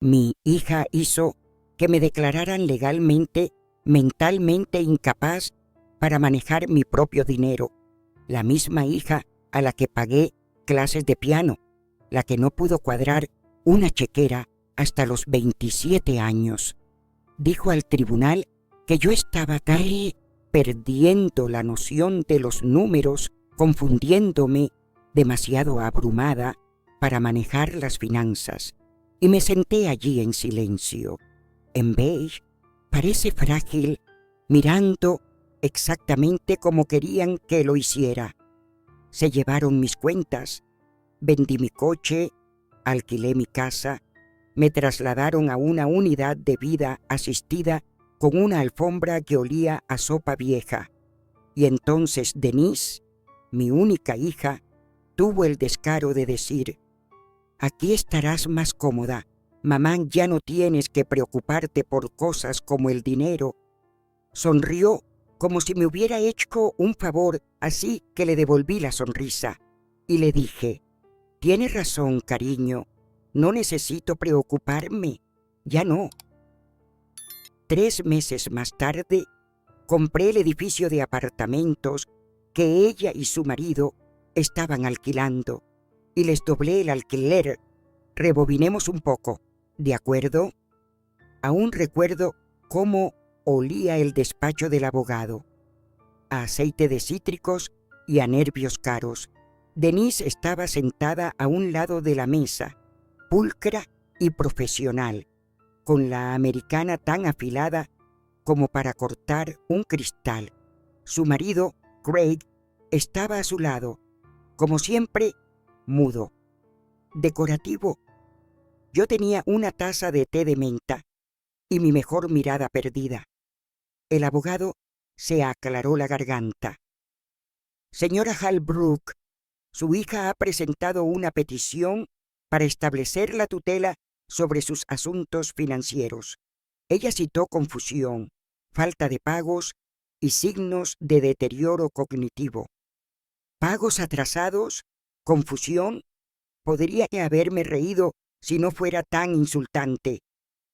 Mi hija hizo que me declararan legalmente, mentalmente incapaz para manejar mi propio dinero. La misma hija a la que pagué clases de piano, la que no pudo cuadrar una chequera hasta los 27 años. Dijo al tribunal que yo estaba casi perdiendo la noción de los números, confundiéndome, demasiado abrumada para manejar las finanzas, y me senté allí en silencio. En beige, parece frágil, mirando exactamente como querían que lo hiciera. Se llevaron mis cuentas, vendí mi coche, alquilé mi casa, me trasladaron a una unidad de vida asistida con una alfombra que olía a sopa vieja. Y entonces Denise, mi única hija, tuvo el descaro de decir: «Aquí estarás más cómoda. Mamá, ya no tienes que preocuparte por cosas como el dinero». Sonrió como si me hubiera hecho un favor, así que le devolví la sonrisa y le dije: «Tienes razón, cariño. No necesito preocuparme. Ya no». 3 meses más tarde, compré el edificio de apartamentos que ella y su marido estaban alquilando y les doblé el alquiler. Rebobinemos un poco, ¿de acuerdo? Aún recuerdo cómo olía el despacho del abogado, a aceite de cítricos y a nervios caros. Denise estaba sentada a un lado de la mesa, pulcra y profesional, con la americana tan afilada como para cortar un cristal. Su marido, Craig, estaba a su lado, como siempre, mudo, decorativo. Yo tenía una taza de té de menta y mi mejor mirada perdida. El abogado se aclaró la garganta. «Señora Halbrook, su hija ha presentado una petición para establecer la tutela sobre sus asuntos financieros». Ella citó confusión, falta de pagos y signos de deterioro cognitivo. ¿Pagos atrasados? ¿Confusión? Podría haberme reído si no fuera tan insultante,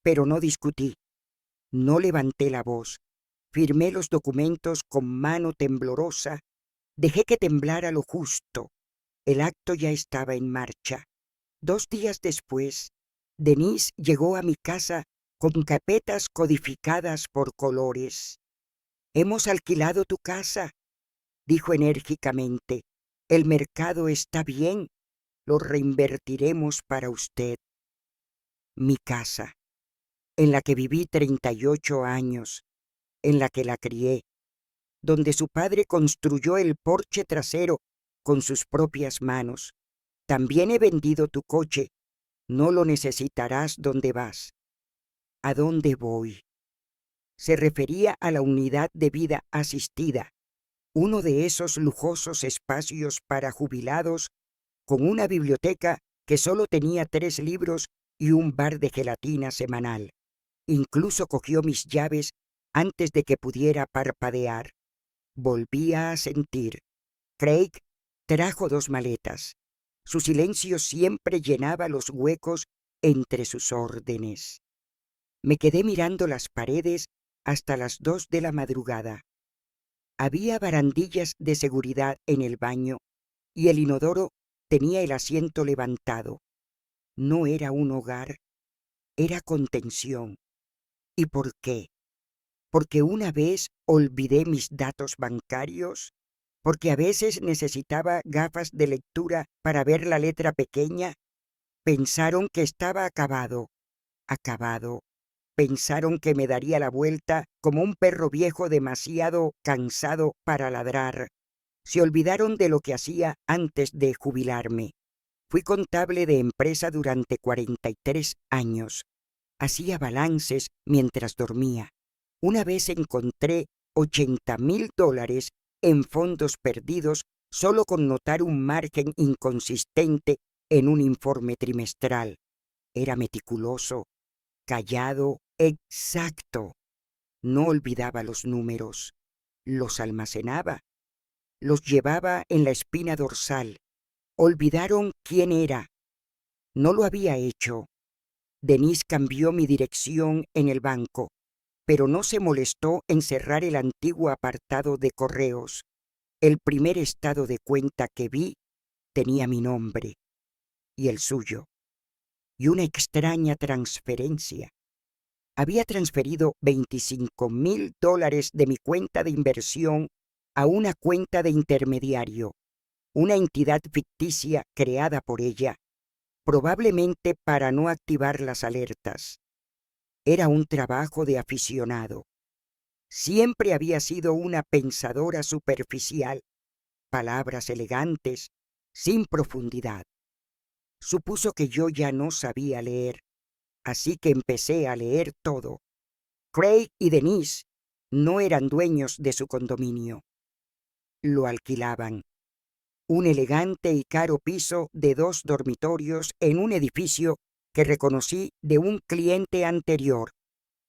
pero no discutí. No levanté la voz. Firmé los documentos con mano temblorosa. Dejé que temblara lo justo. El acto ya estaba en marcha. 2 días después, Denise llegó a mi casa con carpetas codificadas por colores. «Hemos alquilado tu casa», dijo enérgicamente. «El mercado está bien. Lo reinvertiremos para usted». Mi casa, en la que viví 38 años, en la que la crié, donde su padre construyó el porche trasero con sus propias manos. «También he vendido tu coche. No lo necesitarás donde vas». ¿A dónde voy? Se refería a la unidad de vida asistida, uno de esos lujosos espacios para jubilados con una biblioteca que solo tenía 3 libros y un bar de gelatina semanal. Incluso cogió mis llaves antes de que pudiera parpadear. Volvía a sentir. Craig trajo 2 maletas. Su silencio siempre llenaba los huecos entre sus órdenes. Me quedé mirando las paredes hasta las 2 de la madrugada. Había barandillas de seguridad en el baño y el inodoro tenía el asiento levantado. No era un hogar, era contención. ¿Y por qué? ¿Porque una vez olvidé mis datos bancarios? ¿Porque a veces necesitaba gafas de lectura para ver la letra pequeña? Pensaron que estaba acabado. Acabado. Pensaron que me daría la vuelta como un perro viejo demasiado cansado para ladrar. Se olvidaron de lo que hacía antes de jubilarme. Fui contable de empresa durante 43 años. Hacía balances mientras dormía. Una vez encontré $80,000 en fondos perdidos solo con notar un margen inconsistente en un informe trimestral. Era meticuloso, callado, exacto. No olvidaba los números. Los almacenaba. Los llevaba en la espina dorsal. Olvidaron quién era. No lo había hecho. Denise cambió mi dirección en el banco, pero no se molestó en cerrar el antiguo apartado de correos. El primer estado de cuenta que vi tenía mi nombre y el suyo, y una extraña transferencia. Había transferido $25,000 de mi cuenta de inversión a una cuenta de intermediario, una entidad ficticia creada por ella, probablemente para no activar las alertas. Era un trabajo de aficionado. Siempre había sido una pensadora superficial, palabras elegantes, sin profundidad. Supuso que yo ya no sabía leer, así que empecé a leer todo. Craig y Denise no eran dueños de su condominio. Lo alquilaban. Un elegante y caro piso de 2 dormitorios en un edificio que reconocí de un cliente anterior.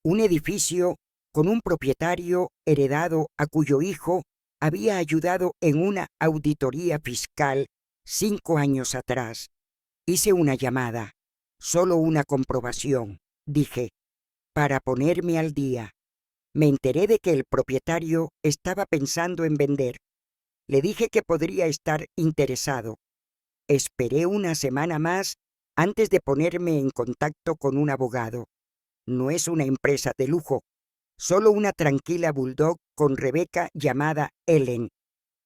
Un edificio con un propietario heredado a cuyo hijo había ayudado en una auditoría fiscal 5 años atrás. Hice una llamada, solo una comprobación, dije, para ponerme al día. Me enteré de que el propietario estaba pensando en vender. Le dije que podría estar interesado. Esperé una semana más antes de ponerme en contacto con un abogado. No es una empresa de lujo, solo una tranquila bulldog con Rebeca llamada Ellen,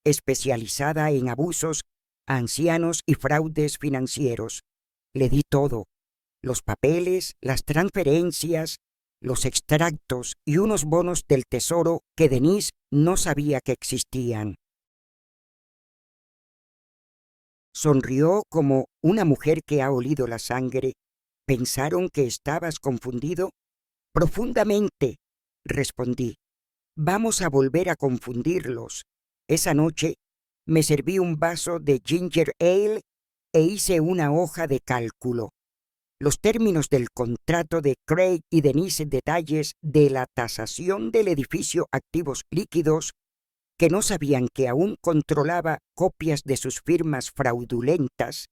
especializada en abusos a ancianos y fraudes financieros. Le di todo, los papeles, las transferencias, los extractos y unos bonos del tesoro que Denise no sabía que existían. Sonrió como una mujer que ha olido la sangre. ¿Pensaron que estabas confundido? Profundamente, respondí. Vamos a volver a confundirlos. Esa noche me serví un vaso de ginger ale e hice una hoja de cálculo. Los términos del contrato de Craig y Denise, detalles de la tasación del edificio, activos líquidos, que no sabían que aún controlaba copias de sus firmas fraudulentas.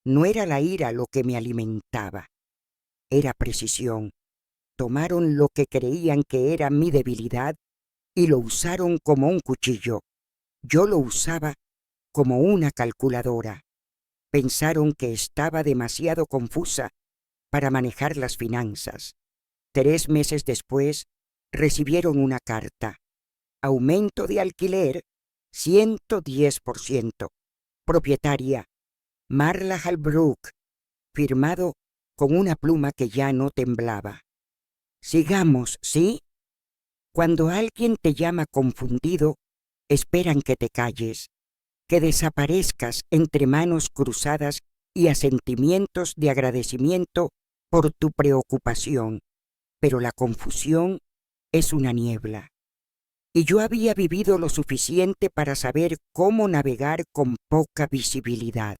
No era la ira lo que me alimentaba, era precisión. Tomaron lo que creían que era mi debilidad y lo usaron como un cuchillo. Yo lo usaba como una calculadora. Pensaron que estaba demasiado confusa para manejar las finanzas. 3 meses después, recibieron una carta. Aumento de alquiler, 110%. Propietaria, Marla Halbrook, firmado con una pluma que ya no temblaba. Sigamos, ¿sí? Cuando alguien te llama confundido, esperan que te calles, que desaparezcas entre manos cruzadas y asentimientos de agradecimiento por tu preocupación. Pero la confusión es una niebla. Y yo había vivido lo suficiente para saber cómo navegar con poca visibilidad.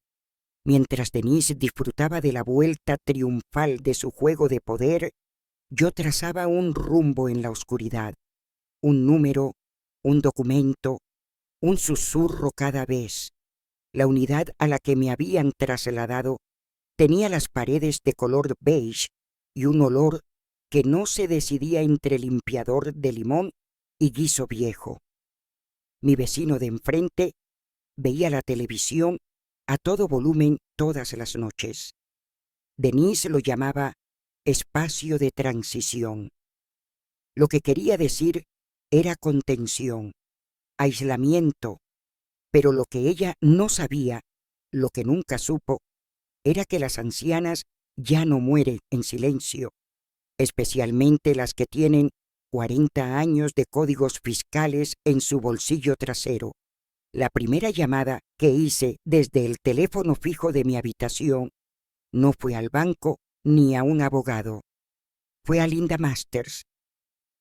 Mientras Denise disfrutaba de la vuelta triunfal de su juego de poder, yo trazaba un rumbo en la oscuridad, un número, un documento, un susurro cada vez. La unidad a la que me habían trasladado tenía las paredes de color beige y un olor que no se decidía entre limpiador de limón y guiso viejo. Mi vecino de enfrente veía la televisión a todo volumen todas las noches. Denise lo llamaba espacio de transición. Lo que quería decir era contención, aislamiento, pero lo que ella no sabía, lo que nunca supo, era que las ancianas ya no mueren en silencio, especialmente las que tienen 40 años de códigos fiscales en su bolsillo trasero. La primera llamada que hice desde el teléfono fijo de mi habitación no fue al banco ni a un abogado. Fue a Linda Masters.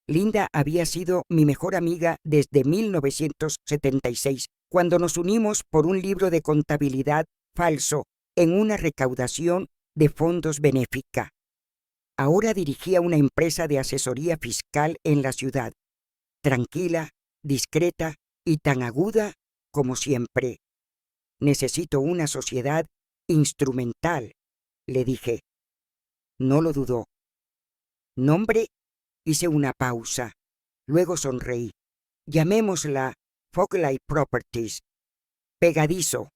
Linda había sido mi mejor amiga desde 1976, cuando nos unimos por un libro de contabilidad falso en una recaudación de fondos benéfica. Ahora dirigía una empresa de asesoría fiscal en la ciudad, tranquila, discreta y tan aguda como siempre. Necesito una sociedad instrumental, le dije. No lo dudó. Nombre, hice una pausa. Luego sonreí. Llamémosla Foglight Properties. Pegadizo,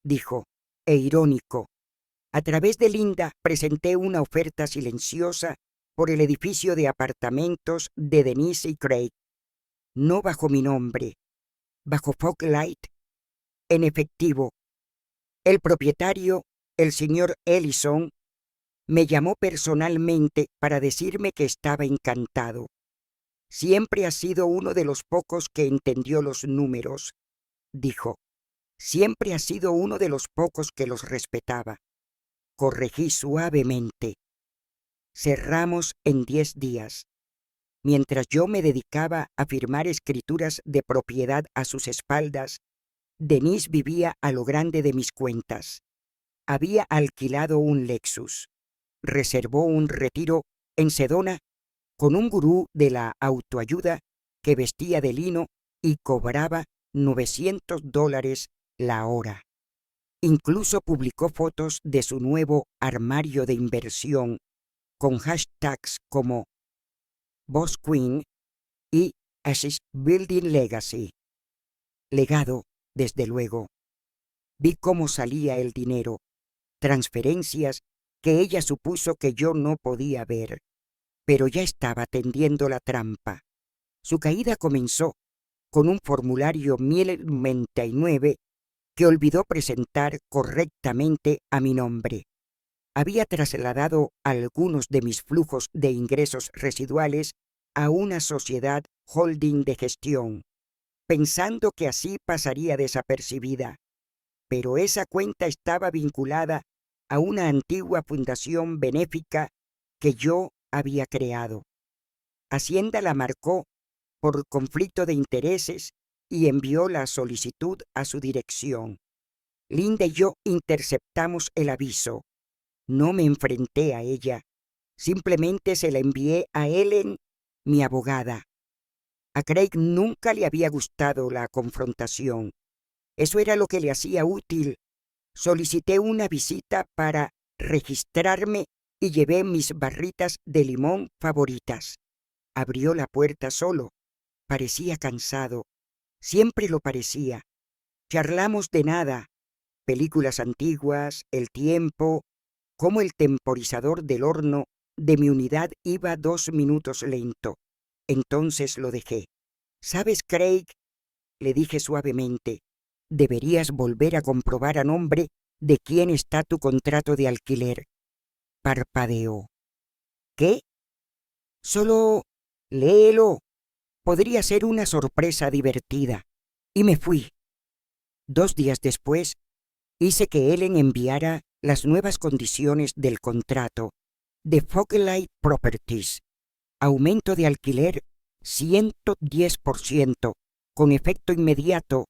dijo, e irónico. A través de Linda presenté una oferta silenciosa por el edificio de apartamentos de Denise y Craig. No bajo mi nombre, bajo Foglight. En efectivo, el propietario, el señor Ellison, me llamó personalmente para decirme que estaba encantado. Siempre ha sido uno de los pocos que entendió los números, dijo. Siempre ha sido uno de los pocos que los respetaba. Corregí suavemente. Cerramos en 10 días. Mientras yo me dedicaba a firmar escrituras de propiedad a sus espaldas, Denise vivía a lo grande de mis cuentas. Había alquilado un Lexus. Reservó un retiro en Sedona con un gurú de la autoayuda que vestía de lino y cobraba $900 la hora. Incluso publicó fotos de su nuevo armario de inversión con hashtags como Boss Queen y Assist Building Legacy. Legado, desde luego. Vi cómo salía el dinero, transferencias que ella supuso que yo no podía ver, pero ya estaba tendiendo la trampa. Su caída comenzó con un formulario 1099 que olvidó presentar correctamente a mi nombre. Había trasladado algunos de mis flujos de ingresos residuales a una sociedad holding de gestión, pensando que así pasaría desapercibida. Pero esa cuenta estaba vinculada a una antigua fundación benéfica que yo había creado. Hacienda la marcó por conflicto de intereses y envió la solicitud a su dirección. Linda y yo interceptamos el aviso. No me enfrenté a ella. Simplemente se la envié a Ellen, mi abogada. A Craig nunca le había gustado la confrontación. Eso era lo que le hacía útil. Solicité una visita para registrarme y llevé mis barritas de limón favoritas. Abrió la puerta solo. Parecía cansado. Siempre lo parecía. Charlamos de nada. Películas antiguas, el tiempo, cómo el temporizador del horno de mi unidad iba 2 minutos lento. Entonces lo dejé. ¿Sabes, Craig?, le dije suavemente, deberías volver a comprobar a nombre de quién está tu contrato de alquiler. Parpadeó. ¿Qué? Solo léelo. Podría ser una sorpresa divertida. Y me fui. 2 días después, hice que Ellen enviara las nuevas condiciones del contrato de Foglight Properties. Aumento de alquiler 110%, con efecto inmediato.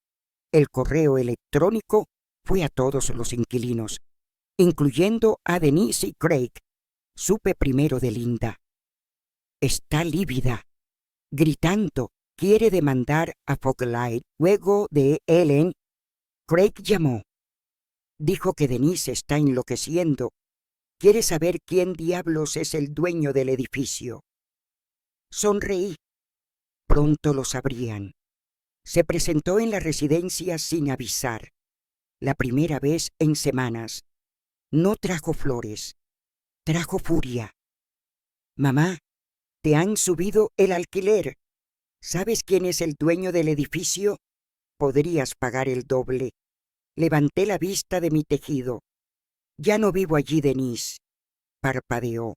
El correo electrónico fue a todos los inquilinos, incluyendo a Denise y Craig. Supe primero de Linda. Está lívida, gritando, quiere demandar a Foglight. Luego de Ellen, Craig llamó. Dijo que Denise está enloqueciendo. Quiere saber quién diablos es el dueño del edificio. Sonreí. Pronto lo sabrían. Se presentó en la residencia sin avisar. La primera vez en semanas. No trajo flores. Trajo furia. Mamá, te han subido el alquiler. ¿Sabes quién es el dueño del edificio? Podrías pagar el doble. Levanté la vista de mi tejido. Ya no vivo allí, Denise. Parpadeó.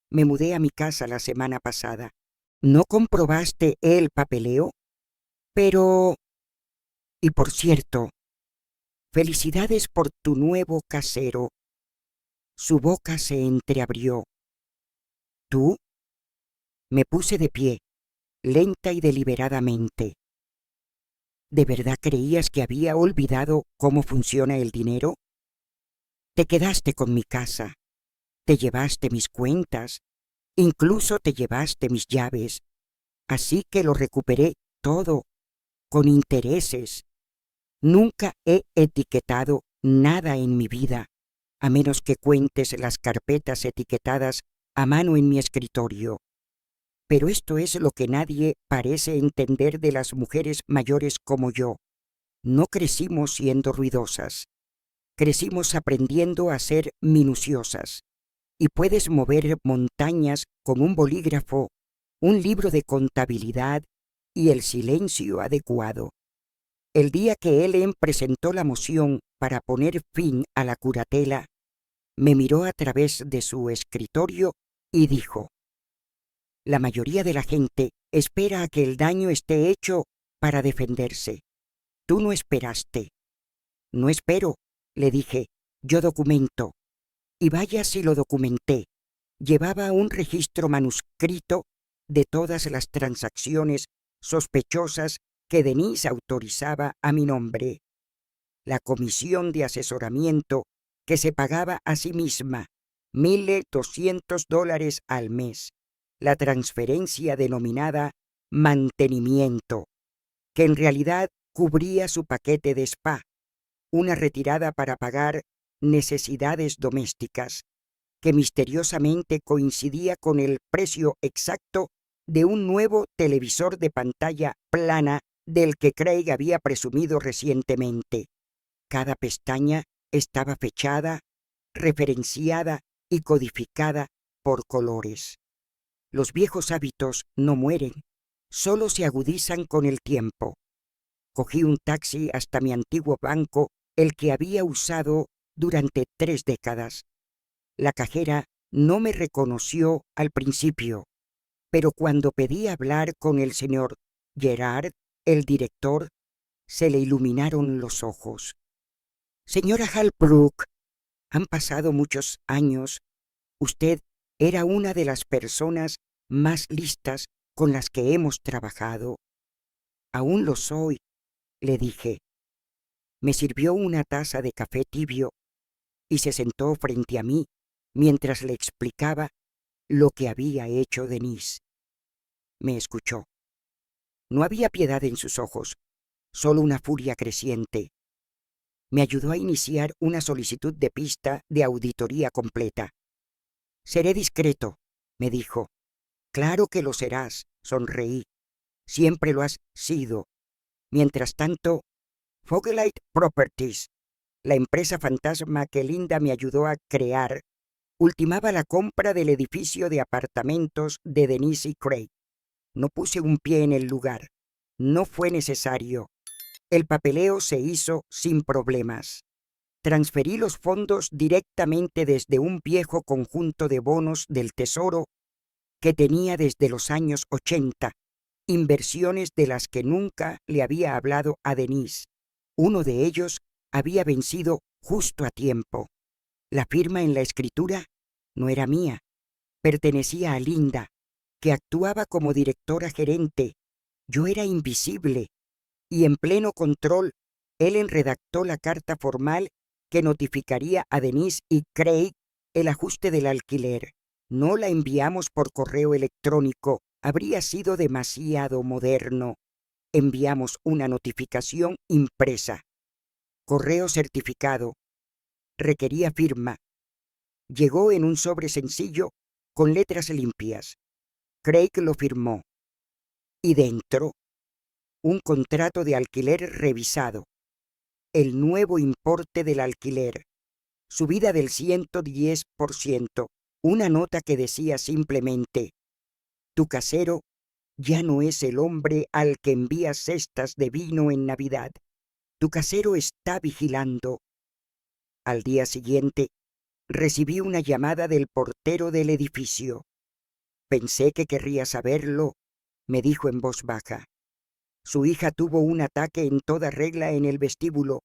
Me mudé a mi casa la semana pasada. ¿No comprobaste el papeleo? Pero... Y por cierto, felicidades por tu nuevo casero. Su boca se entreabrió. ¿Tú? Me puse de pie, lenta y deliberadamente. ¿De verdad creías que había olvidado cómo funciona el dinero? Te quedaste con mi casa, te llevaste mis cuentas, incluso te llevaste mis llaves, así que lo recuperé todo, con intereses. Nunca he etiquetado nada en mi vida, a menos que cuentes las carpetas etiquetadas a mano en mi escritorio. Pero esto es lo que nadie parece entender de las mujeres mayores como yo. No crecimos siendo ruidosas. Crecimos aprendiendo a ser minuciosas. Y puedes mover montañas con un bolígrafo, un libro de contabilidad y el silencio adecuado. El día que Ellen presentó la moción para poner fin a la curatela, me miró a través de su escritorio y dijo: la mayoría de la gente espera a que el daño esté hecho para defenderse. Tú no esperaste. No espero, le dije, yo documento. Y vaya si lo documenté. Llevaba un registro manuscrito de todas las transacciones sospechosas que Denise autorizaba a mi nombre. La comisión de asesoramiento que se pagaba a sí misma, $1,200 al mes. La transferencia denominada mantenimiento, que en realidad cubría su paquete de spa, una retirada para pagar necesidades domésticas, que misteriosamente coincidía con el precio exacto de un nuevo televisor de pantalla plana del que Craig había presumido recientemente. Cada pestaña estaba fechada, referenciada y codificada por colores. Los viejos hábitos no mueren, solo se agudizan con el tiempo. Cogí un taxi hasta mi antiguo banco, el que había usado durante 3 décadas. La cajera no me reconoció al principio, pero cuando pedí hablar con el señor Gerard, el director, se le iluminaron los ojos. Señora Halbrook, han pasado muchos años. Usted era una de las personas más listas con las que hemos trabajado. Aún lo soy, le dije. Me sirvió una taza de café tibio y se sentó frente a mí mientras le explicaba lo que había hecho Denise. Me escuchó. No había piedad en sus ojos, solo una furia creciente. Me ayudó a iniciar una solicitud de pista de auditoría completa. Seré discreto, me dijo. Claro que lo serás, sonreí. Siempre lo has sido. Mientras tanto, Fogelite Properties, la empresa fantasma que Linda me ayudó a crear, ultimaba la compra del edificio de apartamentos de Denise y Craig. No puse un pie en el lugar. No fue necesario. El papeleo se hizo sin problemas. Transferí los fondos directamente desde un viejo conjunto de bonos del Tesoro que tenía desde los años 80, inversiones de las que nunca le había hablado a Denise. Uno de ellos había vencido justo a tiempo. La firma en la escritura no era mía, pertenecía a Linda, que actuaba como directora gerente. Yo era invisible, y en pleno control, Ellen redactó la carta formal que notificaría a Denise y Craig el ajuste del alquiler. No la enviamos por correo electrónico, habría sido demasiado moderno. Enviamos una notificación impresa. Correo certificado. Requería firma. Llegó en un sobre sencillo con letras limpias. Craig lo firmó. Y dentro, un contrato de alquiler revisado. El nuevo importe del alquiler. Subida del 110%. Una nota que decía simplemente: tu casero ya no es el hombre al que envías cestas de vino en Navidad. Tu casero está vigilando. Al día siguiente, recibí una llamada del portero del edificio. Pensé que querría saberlo, me dijo en voz baja. Su hija tuvo un ataque en toda regla en el vestíbulo,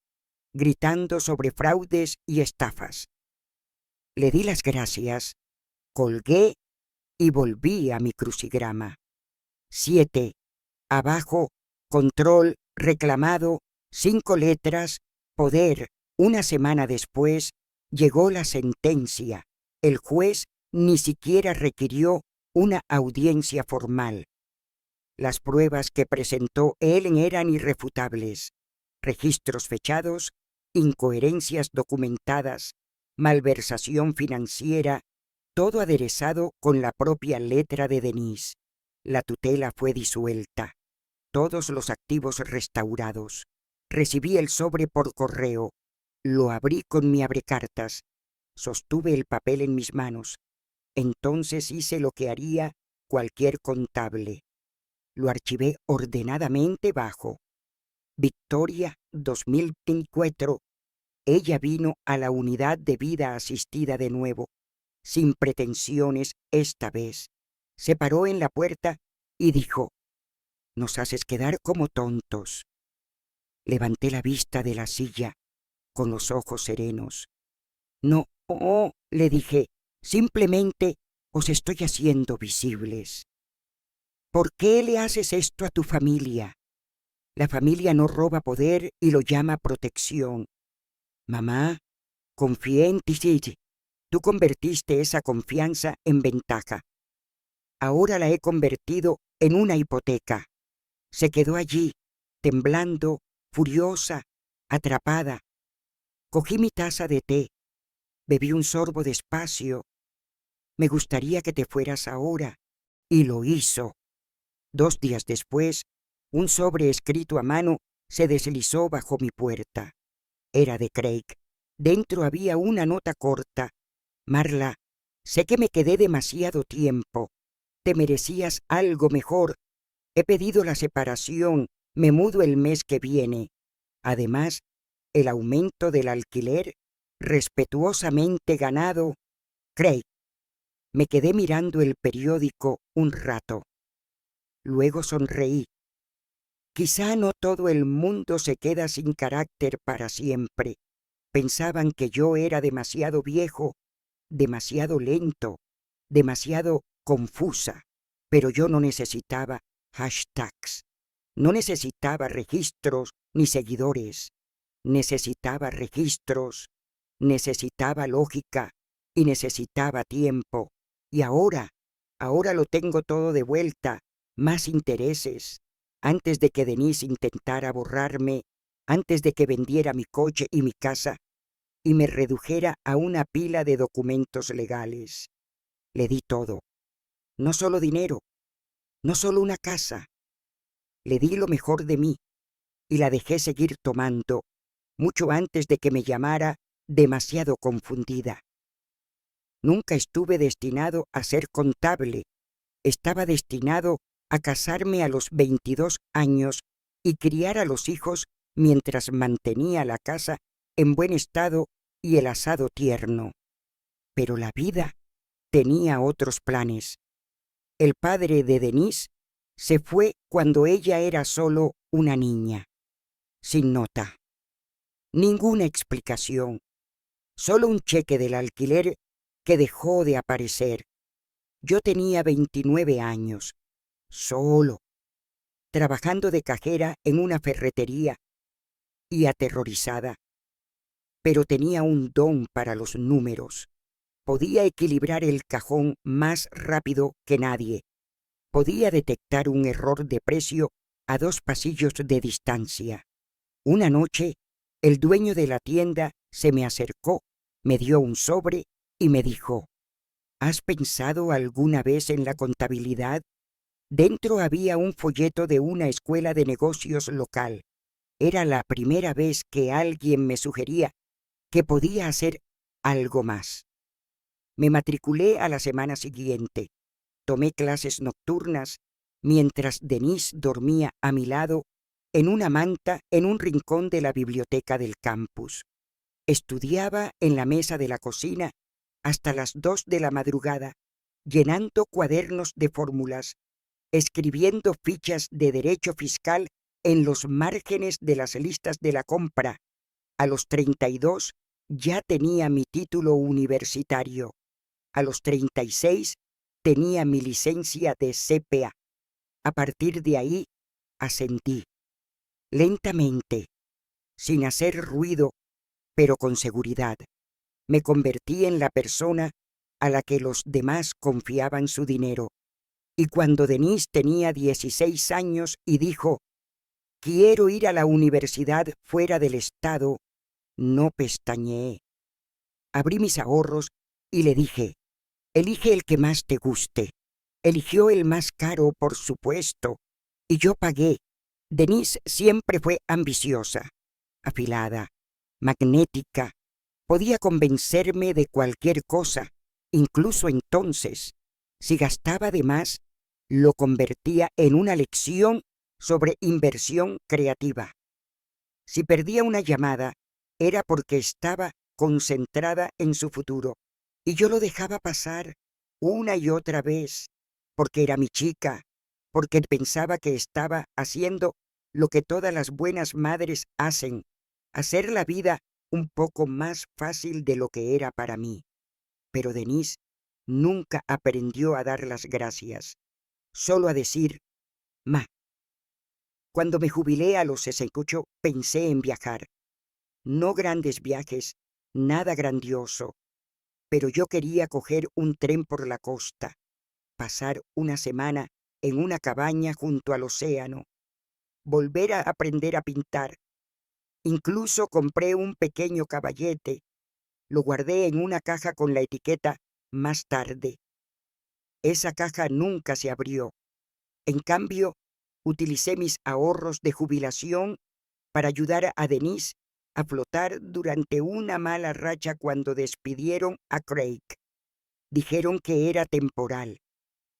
gritando sobre fraudes y estafas. Le di las gracias, colgué y volví a mi crucigrama. 7. Abajo, control, reclamado, 5 letras, poder. Una semana después, llegó la sentencia. El juez ni siquiera requirió una audiencia formal. Las pruebas que presentó Ellen eran irrefutables. Registros fechados, incoherencias documentadas, malversación financiera, todo aderezado con la propia letra de Denise. La tutela fue disuelta, todos los activos restaurados. Recibí el sobre por correo, lo abrí con mi abrecartas, sostuve el papel en mis manos. Entonces hice lo que haría cualquier contable. Lo archivé ordenadamente bajo Victoria 2024. Ella vino a la unidad de vida asistida de nuevo, sin pretensiones esta vez. Se paró en la puerta y dijo: «Nos haces quedar como tontos». Levanté la vista de la silla con los ojos serenos. «No, oh», le dije, «simplemente os estoy haciendo visibles». «¿Por qué le haces esto a tu familia? La familia no roba poder y lo llama protección. Mamá, confié en ti, sí. Tú convertiste esa confianza en ventaja. Ahora la he convertido en una hipoteca». Se quedó allí, temblando, furiosa, atrapada. Cogí mi taza de té, bebí un sorbo despacio. «Me gustaría que te fueras ahora». Y lo hizo. 2 días después, un sobre escrito a mano se deslizó bajo mi puerta. Era de Craig. Dentro había una nota corta: «Marla, sé que me quedé demasiado tiempo. Te merecías algo mejor. He pedido la separación. Me mudo el mes que viene. Además, el aumento del alquiler respetuosamente ganado. Craig». Me quedé mirando el periódico un rato. Luego sonreí. Quizá no todo el mundo se queda sin carácter para siempre. Pensaban que yo era demasiado viejo, demasiado lento, demasiado confusa, pero yo no necesitaba hashtags, no necesitaba registros ni seguidores, necesitaba registros, necesitaba lógica y necesitaba tiempo. Y ahora lo tengo todo de vuelta, más intereses. Antes de que Denise intentara borrarme, antes de que vendiera mi coche y mi casa y me redujera a una pila de documentos legales. Le di todo, no solo dinero, no solo una casa. Le di lo mejor de mí y la dejé seguir tomando, mucho antes de que me llamara demasiado confundida. Nunca estuve destinado a ser contable. Estaba destinado a casarme a los 22 años y criar a los hijos mientras mantenía la casa en buen estado y el asado tierno. Pero la vida tenía otros planes. El padre de Denise se fue cuando ella era solo una niña, sin nota, ninguna explicación, solo un cheque del alquiler que dejó de aparecer. Yo tenía 29 años, solo, trabajando de cajera en una ferretería y aterrorizada. Pero tenía un don para los números. Podía equilibrar el cajón más rápido que nadie. Podía detectar un error de precio a 2 pasillos de distancia. Una noche, el dueño de la tienda se me acercó, me dio un sobre y me dijo: «¿Has pensado alguna vez en la contabilidad?». Dentro había un folleto de una escuela de negocios local. Era la primera vez que alguien me sugería que podía hacer algo más. Me matriculé a la semana siguiente. Tomé clases nocturnas mientras Denise dormía a mi lado en una manta en un rincón de la biblioteca del campus. Estudiaba en la mesa de la cocina hasta las 2 de la madrugada, llenando cuadernos de fórmulas, escribiendo fichas de derecho fiscal en los márgenes de las listas de la compra. A los 32 ya tenía mi título universitario. A los 36 tenía mi licencia de CPA. A partir de ahí ascendí, lentamente, sin hacer ruido, pero con seguridad. Me convertí en la persona a la que los demás confiaban su dinero. Y cuando Denise tenía 16 años y dijo: «Quiero ir a la universidad fuera del estado», no pestañeé. Abrí mis ahorros y le dije, elige el que más te guste. Eligió el más caro, por supuesto, y yo pagué. Denise siempre fue ambiciosa, afilada, magnética. Podía convencerme de cualquier cosa, incluso entonces. Si gastaba de más, lo convertía en una lección sobre inversión creativa. Si perdía una llamada, era porque estaba concentrada en su futuro, y yo lo dejaba pasar una y otra vez, porque era mi chica, porque pensaba que estaba haciendo lo que todas las buenas madres hacen, hacer la vida un poco más fácil de lo que era para mí. Pero Denise nunca aprendió a dar las gracias, solo a decir, ma. Cuando me jubilé a los 68, pensé en viajar. No grandes viajes, nada grandioso, pero yo quería coger un tren por la costa, pasar una semana en una cabaña junto al océano, volver a aprender a pintar. Incluso compré un pequeño caballete, lo guardé en una caja con la etiqueta "más tarde". Esa caja nunca se abrió. En cambio, utilicé mis ahorros de jubilación para ayudar a Denise a flotar durante una mala racha cuando despidieron a Craig. Dijeron que era temporal,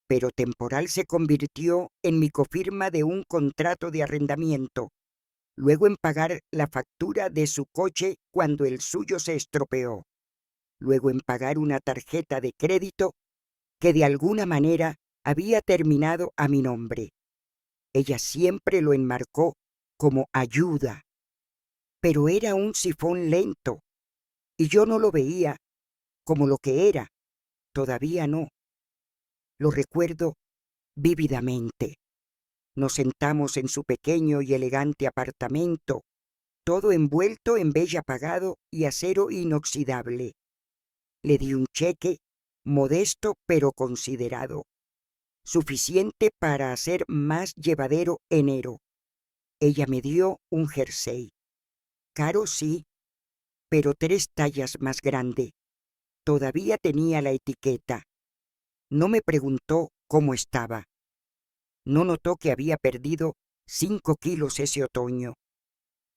pero temporal se convirtió en mi cofirma de un contrato de arrendamiento, luego en pagar la factura de su coche cuando el suyo se estropeó, luego en pagar una tarjeta de crédito que de alguna manera había terminado a mi nombre. Ella siempre lo enmarcó como ayuda, pero era un sifón lento, y yo no lo veía como lo que era, todavía no. Lo recuerdo vívidamente. Nos sentamos en su pequeño y elegante apartamento, todo envuelto en beige apagado y acero inoxidable. Le di un cheque, modesto pero considerado, suficiente para hacer más llevadero enero. Ella me dio un jersey. Caro sí, pero 3 tallas más grande. Todavía tenía la etiqueta. No me preguntó cómo estaba. No notó que había perdido 5 kilos ese otoño.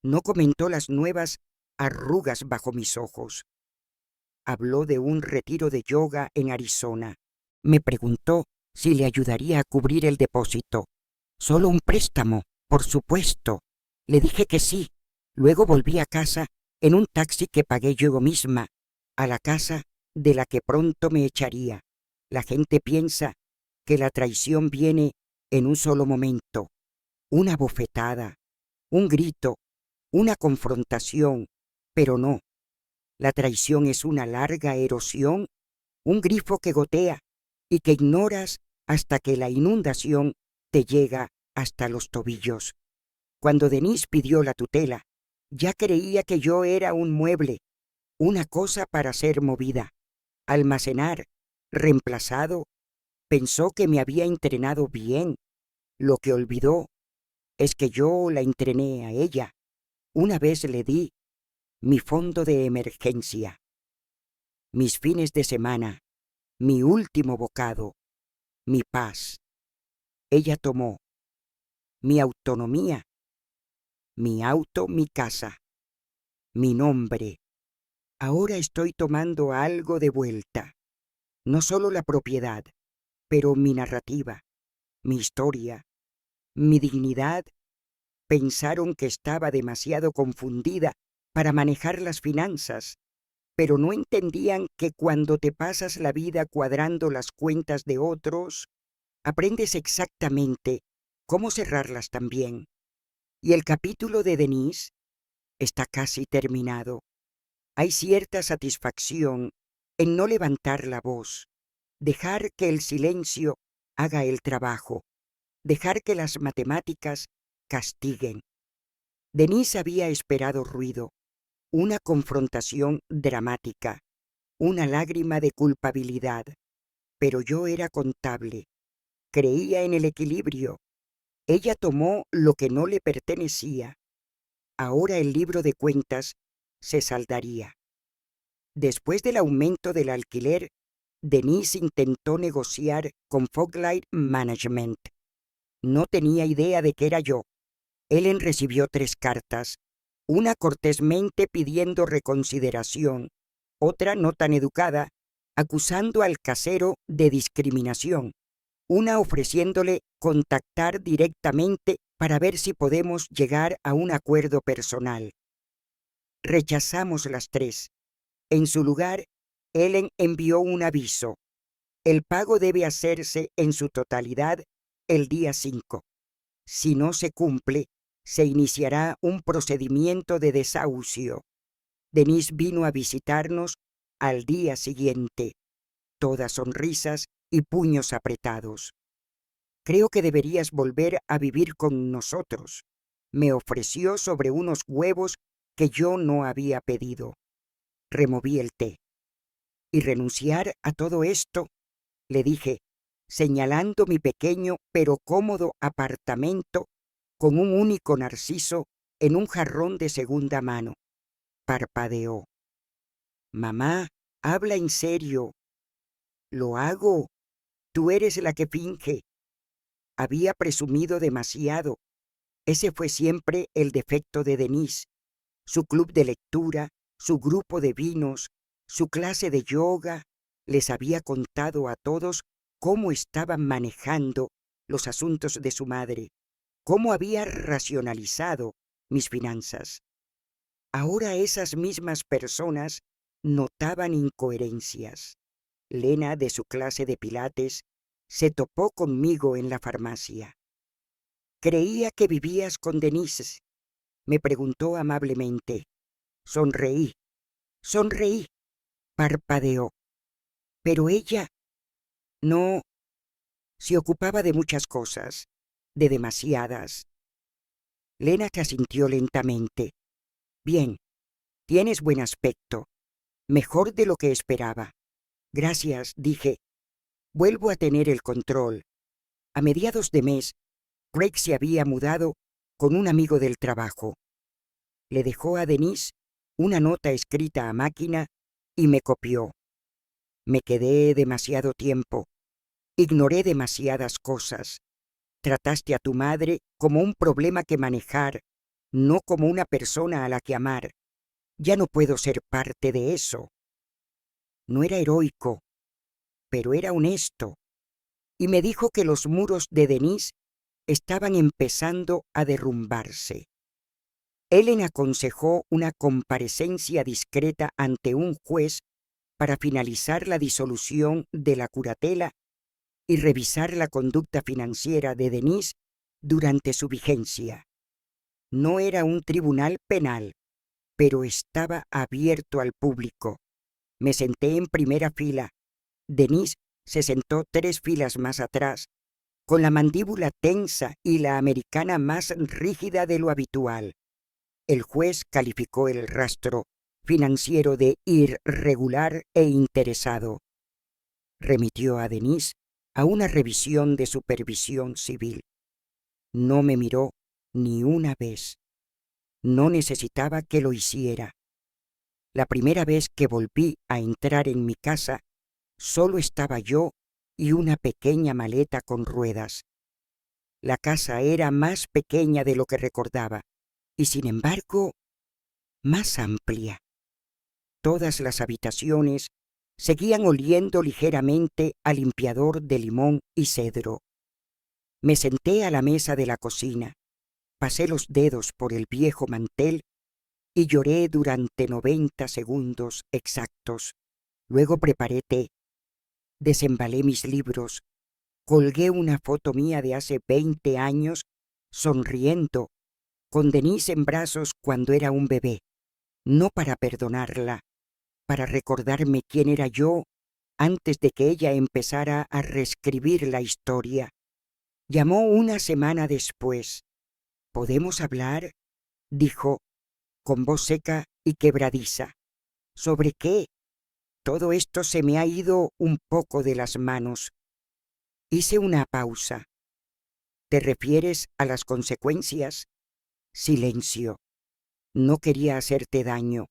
No comentó las nuevas arrugas bajo mis ojos. Habló de un retiro de yoga en Arizona. Me preguntó si le ayudaría a cubrir el depósito. Solo un préstamo, por supuesto. Le dije que sí. Luego volví a casa en un taxi que pagué yo misma, a la casa de la que pronto me echaría. La gente piensa que la traición viene en un solo momento. Una bofetada, un grito, una confrontación, pero no. La traición es una larga erosión, un grifo que gotea y que ignoras hasta que la inundación te llega hasta los tobillos. Cuando Denise pidió la tutela, ya creía que yo era un mueble, una cosa para ser movida, almacenar, reemplazado. Pensó que me había entrenado bien. Lo que olvidó es que yo la entrené a ella. Una vez le di mi fondo de emergencia, mis fines de semana, mi último bocado, mi paz. Ella tomó mi autonomía, mi auto, mi casa, mi nombre. Ahora estoy tomando algo de vuelta. No solo la propiedad, pero mi narrativa, mi historia, mi dignidad. Pensaron que estaba demasiado confundida para manejar las finanzas, pero no entendían que cuando te pasas la vida cuadrando las cuentas de otros, aprendes exactamente cómo cerrarlas también. Y el capítulo de Denise está casi terminado. Hay cierta satisfacción en no levantar la voz, dejar que el silencio haga el trabajo, dejar que las matemáticas castiguen. Denise había esperado ruido, una confrontación dramática, una lágrima de culpabilidad, pero yo era contable, creía en el equilibrio. Ella tomó lo que no le pertenecía. Ahora el libro de cuentas se saldaría. Después del aumento del alquiler, Denise intentó negociar con Foglight Management. No tenía idea de que era yo. Ellen recibió 3 cartas, una cortésmente pidiendo reconsideración, otra no tan educada, acusando al casero de discriminación, una ofreciéndole contactar directamente para ver si podemos llegar a un acuerdo personal. Rechazamos las 3. En su lugar, Ellen envió un aviso. El pago debe hacerse en su totalidad el día 5. Si no se cumple, se iniciará un procedimiento de desahucio. Denise vino a visitarnos al día siguiente, todas sonrisas y puños apretados. Creo que deberías volver a vivir con nosotros, me ofreció sobre unos huevos que yo no había pedido. Removí el té. ¿Y renunciar a todo esto?, le dije, señalando mi pequeño pero cómodo apartamento con un único narciso en un jarrón de segunda mano. Parpadeó. Mamá, habla en serio. Lo hago. Tú eres la que finge. Había presumido demasiado. Ese fue siempre el defecto de Denise. Su club de lectura, su grupo de vinos, su clase de yoga. Les había contado a todos cómo estaban manejando los asuntos de su madre, cómo había racionalizado mis finanzas. Ahora esas mismas personas notaban incoherencias. Lena, de su clase de pilates, se topó conmigo en la farmacia. «Creía que vivías con Denise», me preguntó amablemente. Sonreí, parpadeó. Pero ella no se ocupaba de muchas cosas, de demasiadas. Lena se asintió lentamente. Bien, tienes buen aspecto, mejor de lo que esperaba. Gracias, dije. Vuelvo a tener el control. A mediados de mes, Craig se había mudado con un amigo del trabajo. Le dejó a Denise una nota escrita a máquina y me copió. Me quedé demasiado tiempo. Ignoré demasiadas cosas. Trataste a tu madre como un problema que manejar, no como una persona a la que amar. Ya no puedo ser parte de eso. No era heroico, pero era honesto. Y me dijo que los muros de Denise estaban empezando a derrumbarse. Ellen aconsejó una comparecencia discreta ante un juez para finalizar la disolución de la curatela y revisar la conducta financiera de Denise durante su vigencia. No era un tribunal penal, pero estaba abierto al público. Me senté en primera fila. Denise se sentó 3 filas más atrás, con la mandíbula tensa y la americana más rígida de lo habitual. El juez calificó el rastro financiero de irregular e interesado. Remitió a Denise a una revisión de supervisión civil. No me miró ni una vez. No necesitaba que lo hiciera. La primera vez que volví a entrar en mi casa, solo estaba yo y una pequeña maleta con ruedas. La casa era más pequeña de lo que recordaba y, sin embargo, más amplia. Todas las habitaciones seguían oliendo ligeramente a limpiador de limón y cedro. Me senté a la mesa de la cocina, pasé los dedos por el viejo mantel y lloré durante 90 segundos exactos. Luego preparé té, desembalé mis libros, colgué una foto mía de hace 20 años, sonriendo, con Denise en brazos cuando era un bebé, no para perdonarla, para recordarme quién era yo antes de que ella empezara a reescribir la historia. Llamó una semana después. «¿Podemos hablar?», dijo, con voz seca y quebradiza. «¿Sobre qué? Todo esto se me ha ido un poco de las manos». Hice una pausa. «¿Te refieres a las consecuencias?». Silencio. «No quería hacerte daño,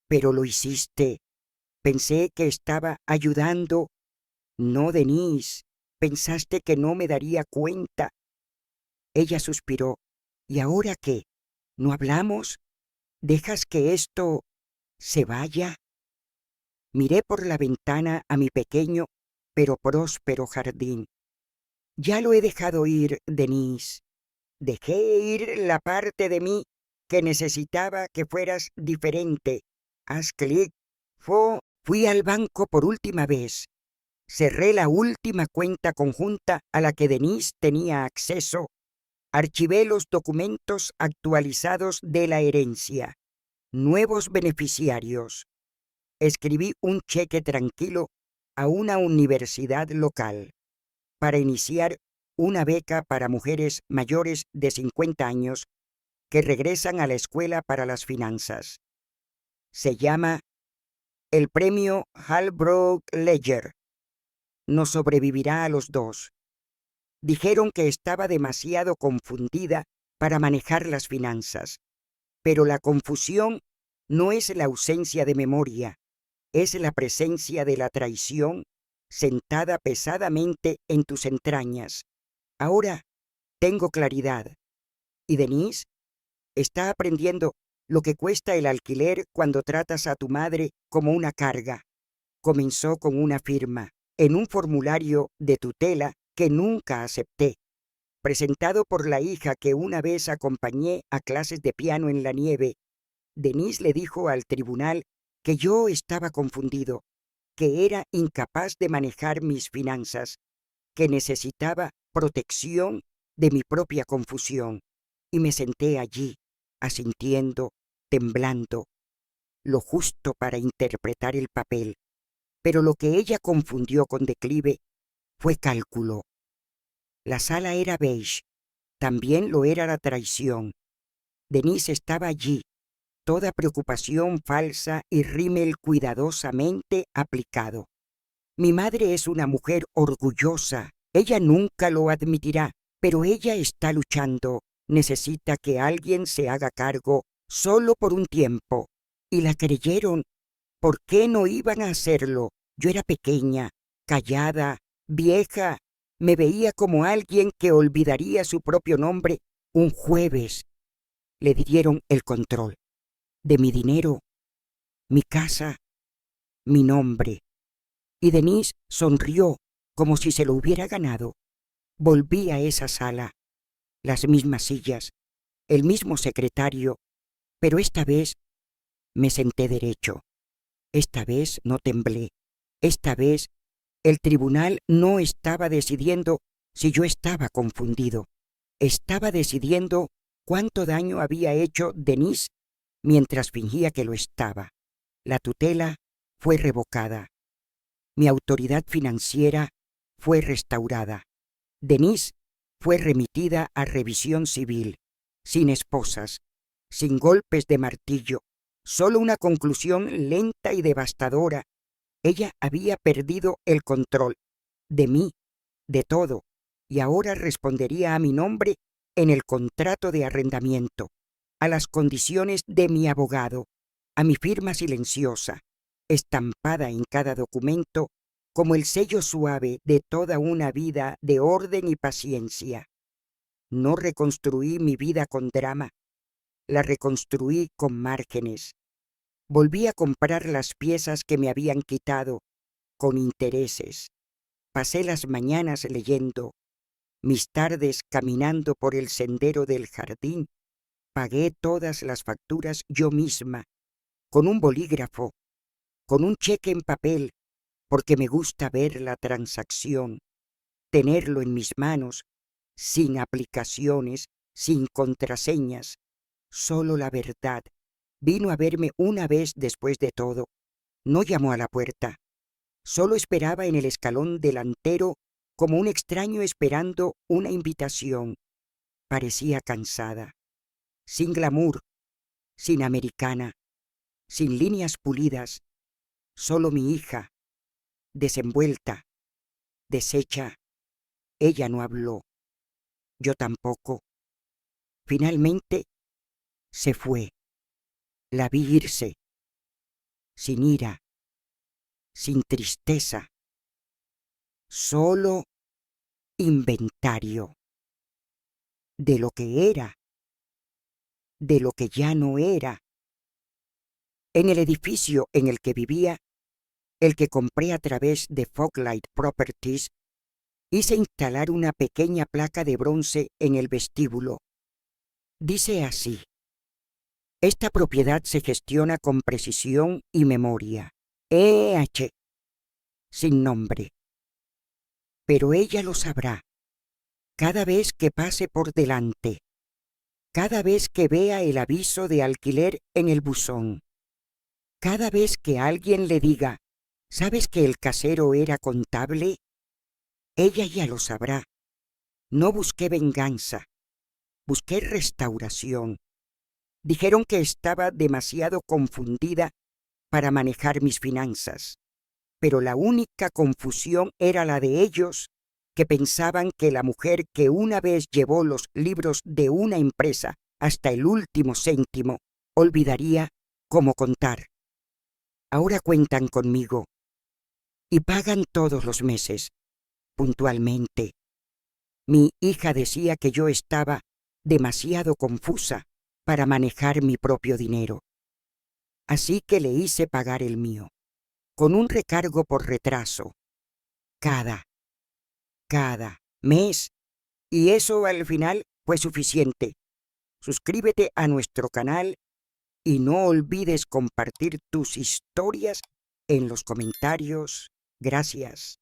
pero lo hiciste». Pensé que estaba ayudando. No, Denise, pensaste que no me daría cuenta. Ella suspiró. ¿Y ahora qué? ¿No hablamos? ¿Dejas que esto se vaya? Miré por la ventana a mi pequeño pero próspero jardín. Ya lo he dejado ir, Denise. Dejé ir la parte de mí que necesitaba que fueras diferente. Haz clic. Fui al banco por última vez. Cerré la última cuenta conjunta a la que Denise tenía acceso. Archivé los documentos actualizados de la herencia. Nuevos beneficiarios. Escribí un cheque tranquilo a una universidad local para iniciar una beca para mujeres mayores de 50 años que regresan a la escuela para las finanzas. Se llama el premio Halbrook Ledger. Nos sobrevivirá a los dos. Dijeron que estaba demasiado confundida para manejar las finanzas, pero la confusión no es la ausencia de memoria, es la presencia de la traición sentada pesadamente en tus entrañas. Ahora tengo claridad. Y Denise está aprendiendo lo que cuesta el alquiler cuando tratas a tu madre como una carga. Comenzó con una firma en un formulario de tutela que nunca acepté, presentado por la hija que una vez acompañé a clases de piano en la nieve. Denise le dijo al tribunal que yo estaba confundido, que era incapaz de manejar mis finanzas, que necesitaba protección de mi propia confusión. Y me senté allí, asintiendo, temblando, lo justo para interpretar el papel. Pero lo que ella confundió con declive fue cálculo. La sala era beige, también lo era la traición. Denise estaba allí, toda preocupación falsa y rímel cuidadosamente aplicado. Mi madre es una mujer orgullosa, ella nunca lo admitirá, pero ella está luchando, necesita que alguien se haga cargo solo por un tiempo. Y la creyeron. ¿Por qué no iban a hacerlo? Yo era pequeña, callada, vieja, me veía como alguien que olvidaría su propio nombre un jueves. Le dieron el control de mi dinero, mi casa, mi nombre. Y Denise sonrió como si se lo hubiera ganado. Volví a esa sala, las mismas sillas, el mismo secretario, pero esta vez me senté derecho. Esta vez no temblé. Esta vez el tribunal no estaba decidiendo si yo estaba confundido. Estaba decidiendo cuánto daño había hecho Denise mientras fingía que lo estaba. La tutela fue revocada. Mi autoridad financiera fue restaurada. Denise fue remitida a revisión civil, sin esposas, sin golpes de martillo, solo una conclusión lenta y devastadora. Ella había perdido el control de mí, de todo, y ahora respondería a mi nombre en el contrato de arrendamiento, a las condiciones de mi abogado, a mi firma silenciosa, estampada en cada documento como el sello suave de toda una vida de orden y paciencia. No reconstruí mi vida con drama, la reconstruí con márgenes. Volví a comprar las piezas que me habían quitado, con intereses. Pasé las mañanas leyendo, mis tardes caminando por el sendero del jardín. Pagué todas las facturas yo misma, con un bolígrafo, con un cheque en papel, porque me gusta ver la transacción, tenerlo en mis manos, sin aplicaciones, sin contraseñas, solo la verdad. Vino a verme una vez después de todo. No llamó a la puerta. Solo esperaba en el escalón delantero como un extraño esperando una invitación. Parecía cansada, sin glamour, sin americana, sin líneas pulidas, solo mi hija, desenvuelta, deshecha. Ella no habló, yo tampoco. Finalmente se fue. La vi irse, sin ira, sin tristeza, solo inventario de lo que era, de lo que ya no era. En el edificio en el que vivía, el que compré a través de Foglight Properties, hice instalar una pequeña placa de bronce en el vestíbulo. Dice así: esta propiedad se gestiona con precisión y memoria. E.H. sin nombre. Pero ella lo sabrá cada vez que pase por delante, cada vez que vea el aviso de alquiler en el buzón, cada vez que alguien le diga: ¿sabes que el casero era contable? Ella ya lo sabrá. No busqué venganza, busqué restauración. Dijeron que estaba demasiado confundida para manejar mis finanzas, pero la única confusión era la de ellos, que pensaban que la mujer que una vez llevó los libros de una empresa hasta el último céntimo olvidaría cómo contar. Ahora cuentan conmigo y pagan todos los meses, puntualmente. Mi hija decía que yo estaba demasiado confusa para manejar mi propio dinero. Así que le hice pagar el mío, con un recargo por retraso, cada mes, y eso al final fue suficiente. Suscríbete a nuestro canal y no olvides compartir tus historias en los comentarios. Gracias.